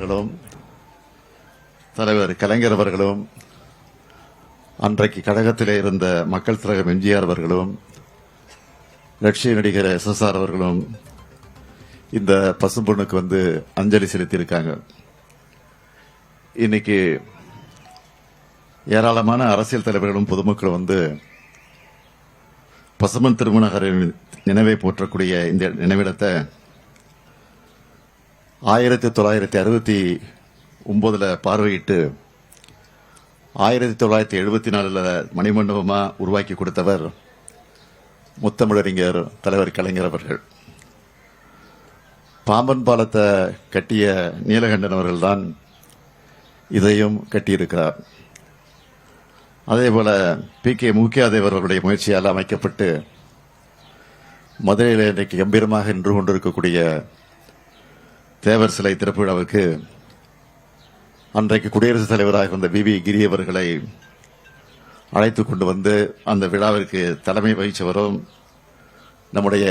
அவர்களும் தலைவர் கலைஞர் அவர்களும் அன்றைக்கு கழகத்திலே இருந்த மக்கள் திலகம் எம்ஜிஆர் அவர்களும் லட்சிய நடிகர் SSR அவர்களும் இந்த பசும்பொண்ணுக்கு வந்து அஞ்சலி செலுத்தியிருக்காங்க. இன்னைக்கு ஏராளமான அரசியல் தலைவர்களும் பொதுமக்களும் வந்து பசுமன் திருமணகரின் நினைவை போற்றக்கூடிய இந்த நினைவிடத்தை 1969 பார்வையிட்டு 1974 மணிமண்டபமா உருவாக்கி கொடுத்தவர் முத்தமிழறிஞர் தலைவர் கலைஞர் அவர்கள். பாம்பன் பாலத்தை கட்டிய நீலகண்டன் அவர்கள்தான் இதையும் கட்டியிருக்கிறார். அதேபோல PK மூக்கியாதேவர் அவர்களுடைய முயற்சியால் அமைக்கப்பட்டு மதுரையில் இன்றைக்கு கம்பீரமாக நின்று கொண்டிருக்கக்கூடிய தேவர் சிலை திறப்பு விழாவுக்கு அன்றைக்கு குடியரசுத் தலைவராக இருந்த BB கிரி அவர்களை அழைத்துக் கொண்டு வந்து அந்த விழாவிற்கு தலைமை வகித்தவரும் நம்முடைய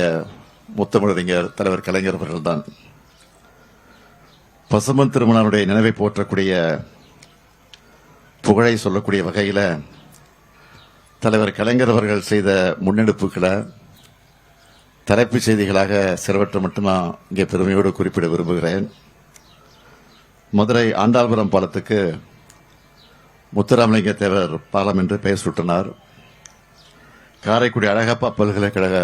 முத்தமிழறிஞர் தலைவர் கலைஞர் அவர்கள்தான். பசுமன் திருமணனுடைய நினைவை போற்றக்கூடிய புகழை சொல்லக்கூடிய வகையில் தலைவர் கலைஞர் அவர்கள் செய்த முன்னெடுப்புகளை தலைப்புச் செய்திகளாக சிலவற்றை மட்டும் நான் இங்கே பெருமையோடு குறிப்பிட விரும்புகிறேன். மதுரை ஆண்டாள்புரம் பாலத்துக்கு முத்துராமலிங்க தேவர் பாலம் என்று பெயர் சூட்டினார். காரைக்குடி அழகப்பா பல்கலைக்கழக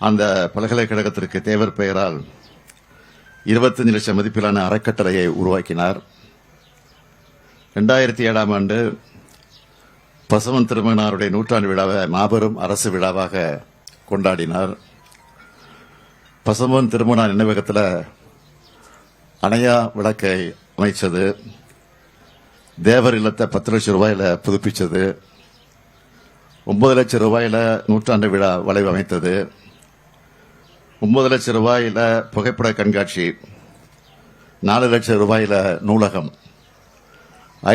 அந்த பல்கலைக்கழகத்திற்கு தேவர் பெயரால் 25 லட்சம் மதிப்பிலான அறக்கட்டளையை உருவாக்கினார். 2007ஆம் ஆண்டு பசுமன் திருமணாருடைய நூற்றாண்டு விழாவை மாபெரும் அரசு விழாவாக கொண்டாடினார். பசுமன் திருமண நினைவகத்தில் அணையா விளக்கை அமைச்சது, தேவர் இல்லத்தை 10 லட்சம் ரூபாயில புதுப்பிச்சது, 9 லட்சம் ரூபாயில நூற்றாண்டு விழா வளைவு அமைத்தது, 9 லட்சம் ரூபாயில புகைப்பட கண்காட்சி, 4 லட்சம் ரூபாயில நூலகம்,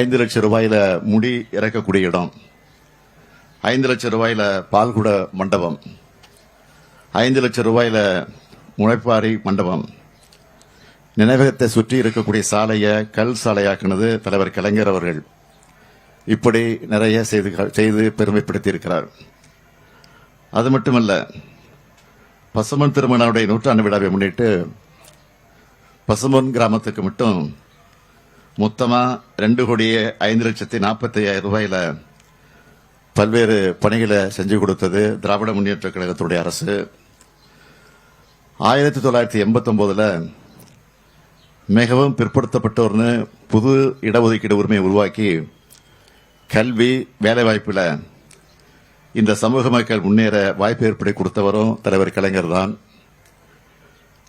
5 லட்சம் ரூபாயில முடி இறக்கக்கூடிய இடம், 5 லட்சம் ரூபாயில பால்குட மண்டபம், 5 லட்சம் ரூபாயில முளைப்பாரி மண்டபம், நினைவகத்தை சுற்றி இருக்கக்கூடிய சாலையை கல் சாலையாக்கினது தலைவர் கலைஞர் அவர்கள். இப்படி நிறைய செய்து பெருமைப்படுத்தி இருக்கிறார். அது மட்டுமல்ல, பசுமன் திருமணனுடைய நூற்றாண்டு விழாவை முன்னிட்டு பசுமன் கிராமத்துக்கு மட்டும் மொத்தமா 2,05,45,000 ரூபாயில பல்வேறு பணிகளை செஞ்சு கொடுத்தது திராவிட முன்னேற்ற கழகத்துடைய அரசு. 1989 மிகவும் பிற்படுத்தப்பட்டோர்னு புது இடஒதுக்கீடு உரிமையை உருவாக்கி கல்வி வேலைவாய்ப்பில் இந்த சமூக மக்கள் முன்னேற வாய்ப்பு ஏற்படுத்தி கொடுத்தவரும் தலைவர் கலைஞர் தான்.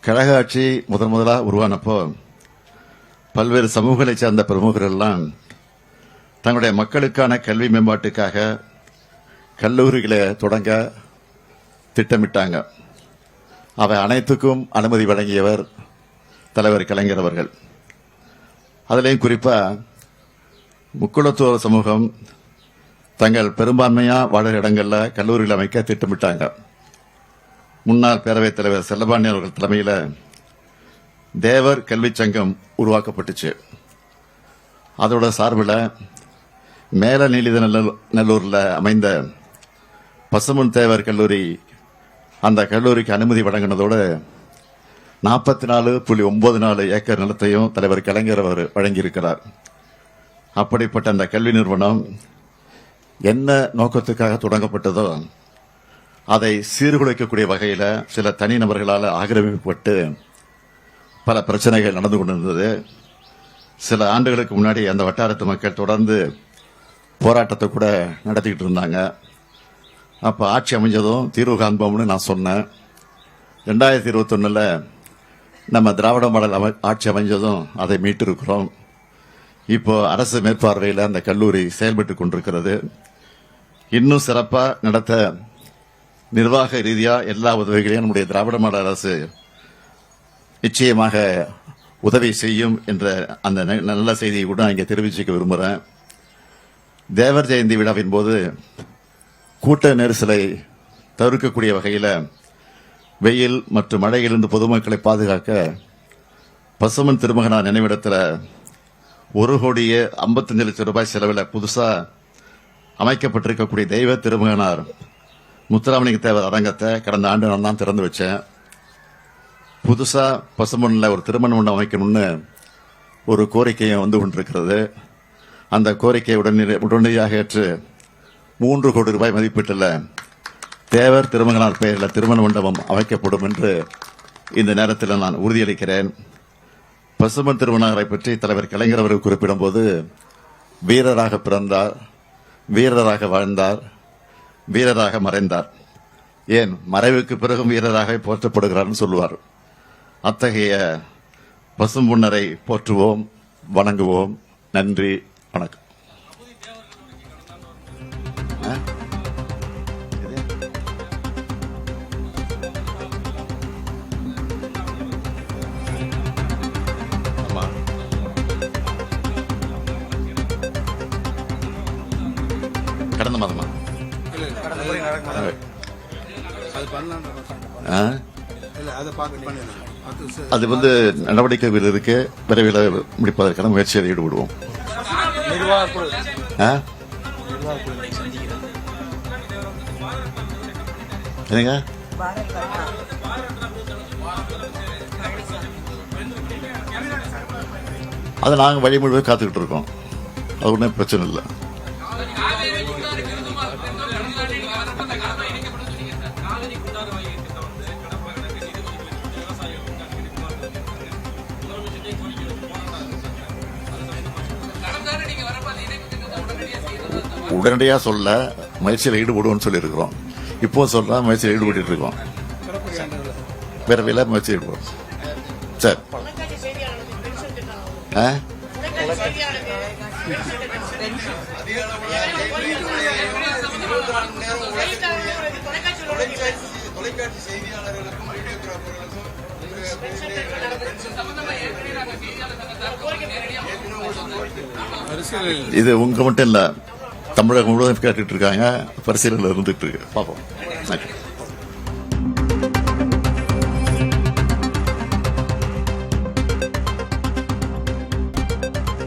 கழக ஆட்சி முதலாக உருவானப்போ பல்வேறு சமூகங்களை சார்ந்த பிரமுகர்கள் எல்லாம் தங்களுடைய மக்களுக்கான கல்வி மேம்பாட்டுக்காக கல்லூரிகளை தொடங்க திட்டமிட்டாங்க. அவை அனைத்துக்கும் அனுமதி வழங்கியவர் தலைவர் கலைஞர் அவர்கள். அதிலேயும் குறிப்பா முக்குளத்தோர் சமூகம் தங்கள் பெரும்பான்மையா வாழற இடங்கள்ல கல்லூரிகள் அமைக்க திட்டமிட்டாங்க. முன்னாள் பேரவைத் தலைவர் செல்லபாண்டி அவர்கள் தலைமையில் தேவர் கல்வி சங்கம் உருவாக்கப்பட்டுச்சு. அதோட சார்பில் மேல நீலிதநல்லூர்ல அமைந்த பசுமன் தேவர் கல்லூரி அந்த கல்லூரிக்கு அனுமதி வழங்கினதோடு 44.94 ஏக்கர் நிலத்தையும் தலைவர் கலைஞர் அவர் வழங்கியிருக்கிறார். அப்படிப்பட்ட அந்த கல்வி நிறுவனம் என்ன நோக்கத்துக்காக தொடங்கப்பட்டதோ அதை சீர்குலைக்கக்கூடிய வகையில் சில தனிநபர்களால் ஆக்கிரமிக்கப்பட்டு பல பிரச்சனைகள் நடந்து கொண்டிருந்தது. சில ஆண்டுகளுக்கு முன்னாடி அந்த வட்டாரத்து மக்கள் தொடர்ந்து போராட்டத்தை கூட நடத்திக்கிட்டு இருந்தாங்க. அப்போ ஆட்சி அமைஞ்சதும் தீர்வு காண்போம்னு நான் சொன்னேன். 2021 நம்ம திராவிட மாடல் ஆட்சி அமைஞ்சதும் அதை மீட்டிருக்கிறோம். இப்போ அரசு மேற்பார்வையில் அந்த கல்லூரி செயல்பட்டுக் கொண்டிருக்கிறது. இன்னும் சிறப்பா நடத்த நிர்வாக ரீதியா எல்லா உதவிகளையும் நம்முடைய திராவிட மாடல் அரசு நிச்சயமாக உதவி செய்யும் என்ற அந்த நல்ல செய்தியை கூட நான் இங்கே தெரிவிச்சுக்க விரும்புகிறேன். தேவர் ஜெயந்தி விழாவின் போது கூட்ட நெரிசலை தவிர்க்கக்கூடிய வகையில் வெயில் மற்றும் மழையிலிருந்து பொதுமக்களை பாதுகாக்க பசுமன் திருமகனார் நினைவிடத்தில் 1,55,00,000 ரூபாய் செலவில் புதுசா அமைக்கப்பட்டிருக்கக்கூடிய தெய்வ திருமகனார் முத்துராமலிங்க தேவர் அரங்கத்தை கடந்த ஆண்டு நான் தான் திறந்து வச்சேன். புதுசா பசுமன்ல ஒரு திருமண மண்டபம் அமைக்கணும்னு ஒரு கோரிக்கையும் வந்து கொண்டிருக்கிறது. அந்த கோரிக்கையை உடனடியாக ஏற்று 3 கோடி ரூபாய் மதிப்பீட்டில் தேவர் திருமகனார் பெயரில் திருமண மண்டபம் அமைக்கப்படும் என்று இந்த நேரத்தில் நான் உறுதியளிக்கிறேன். பசுமன் திருமகனாரை பற்றி தலைவர் கலைஞர் அவர்கள் குறிப்பிடும்போது, வீரராக பிறந்தார், வீரராக வாழ்ந்தார், வீரராக மறைந்தார், ஏன் மறைவுக்கு பிறகும் வீரராக போற்றப்படுகிறார்னு சொல்லுவார். அத்தகைய பசும்பொன்னரை போற்றுவோம், வணங்குவோம். நன்றி, வணக்கம். கடந்த மாதமா அது வந்து நடவடிக்கைகள் இருக்கு. விரைவில் முடிப்பதற்கான முயற்சியில் ஈடுபடுவோம். என்னங்க அதை நாங்கள் வழிமுறை காத்துக்கிட்டு இருக்கோம். அது ஒன்றும் பிரச்சனை இல்லை. உடனடியாக சொல்ல முயற்சியில் ஈடுபடுவோம்னு சொல்லியிருக்கிறோம். இப்போ சொல்ல முயற்சியில் ஈடுபட்டு இருக்கோம். விரைவில் முயற்சி ஈடுபடும். சார் இது உங்க மட்டும் இல்ல, தமிழகம் முழுவதும் கேட்டுட்டு இருக்காங்க. பரிசீலனை இருந்துட்டு இருக்கு. பார்ப்போம்.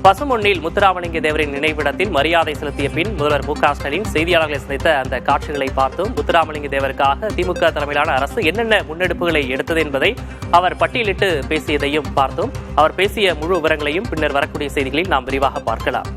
பசுமொன்னில் முத்துராமலிங்க தேவரின் நினைவிடத்தில் மரியாதை செலுத்திய பின் முதல்வர் மு.க.ஸ்டாலின் செய்தியாளர்களை சந்தித்த அந்த காட்சிகளை பார்த்தோம். முத்துராமலிங்க தேவருக்காக திமுக தலைமையிலான அரசு என்னென்ன முன்னெடுப்புகளை எடுத்தது என்பதை அவர் பட்டியலிட்டு பேசியதையும் பார்த்தோம். அவர் பேசிய முழு விவரங்களையும் பின்னர் வரக்கூடிய செய்திகளில் நாம் விரிவாக பார்க்கலாம்.